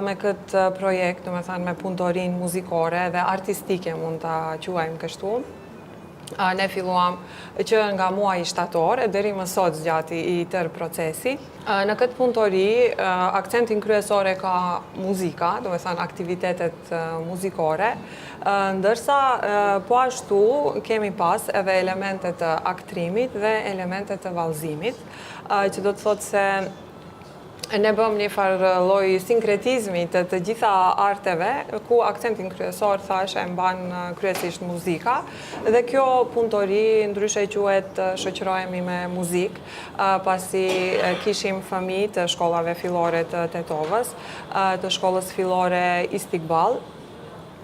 me këtë projekt, do me thënë me punëtorinë muzikore dhe artistike mund të quajmë kështu. Ne filluam që nga muaji shtator e deri më sot zgjati i tërë procesi. Në këtë punëtori, akcentin kryesor e ka muzika, do me thënë aktivitetet muzikore, ndërsa po ashtu kemi pas edhe elementet të aktrimit dhe elementet të vallëzimit, që do të thotë se ne bëm një farë lloj sinkretizmi të gjitha arteve, ku akcentin kryesor thash e mban kryesisht muzika, dhe kjo punëtori ndryshe quhet Shoqërohemi me muzikë, pasi kishim fëmijë të shkollave fillore të Tetovës, të shkollës fillore Istiqbal,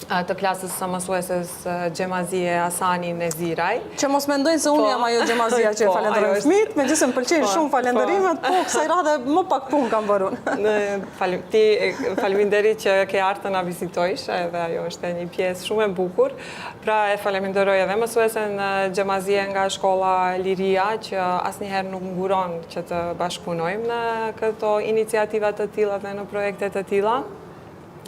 të klasës së mësueses Xhemazije Asani Neziraj. Që mos mendojnë se unë jam ajo Xhemazija që falenderoj fëmijët, megjithëse më pëlqejnë shumë falenderimet, po kësaj radhe më pak punë kam bërë unë. Ti faleminderit që ke ardhur na vizitojsh, edhe ajo është një pjesë shumë e bukur. Pra e falenderoj edhe mësuesen Xhemazije nga shkolla Liria, që asnjëherë nuk nguron që të bashkëpunojmë në këto iniciativa të tilla dhe në projekte të tilla.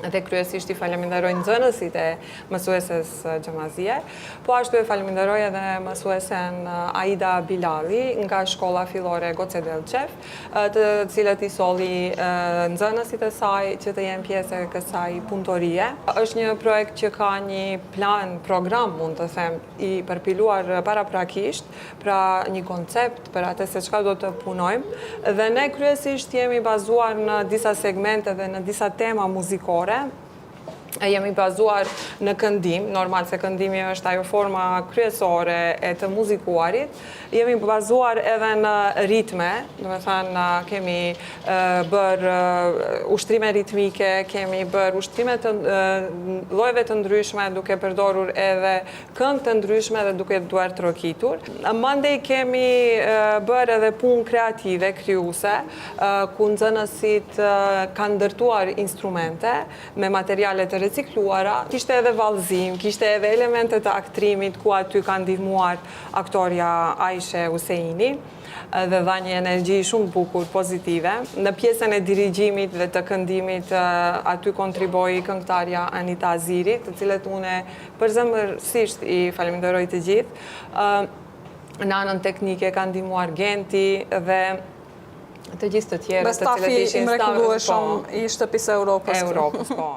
Dhe kryesisht i faleminderoj nxënësit e mësueses Xhamazije, po ashtu e faleminderoj edhe mësuesen Aida Bilali nga shkolla fillore Goce Delçev, të cilët i solli nxënësit e saj që të jenë pjesë e kësaj punëtorie. Është një projekt që ka një plan, program, mund të them, i përpiluar paraprakisht, pra një koncept për atë se çka do të punojmë, dhe ne kryesisht jemi bazuar në disa segmente dhe në disa tema muzikore. Jemi bazuar në këndim, normal se këndimi është ajo forma kryesore e të muzikuarit. Jemi bazuar edhe në ritme, do me thënë kemi bërë ushtrime ritmike, kemi bërë ushtrime të llojeve të ndryshme, duke përdorur edhe këngë të ndryshme dhe duke duar trokitur. Mandej kemi bërë edhe punë kreative, krijuese, ku nxënësit kanë ndërtuar instrumente me materiale të recikluara, kishte edhe vallëzim, kishte edhe elemente të aktrimit, ku aty ka ndihmuar aktoria Aishe Huseini dhe dha një energji shumë bukur, pozitive. Në pjesën e dirigjimit dhe të këndimit aty kontriboi këngëtarja Anita Aziri, të cilët unë përzemërsisht i falenderoj të gjithë. Në anën teknike ka ndihmuar Genti dhe të gjithë të tjerë, të cilët ishin stafi i mrekullueshëm i shtëpisë Europës. Europës, po.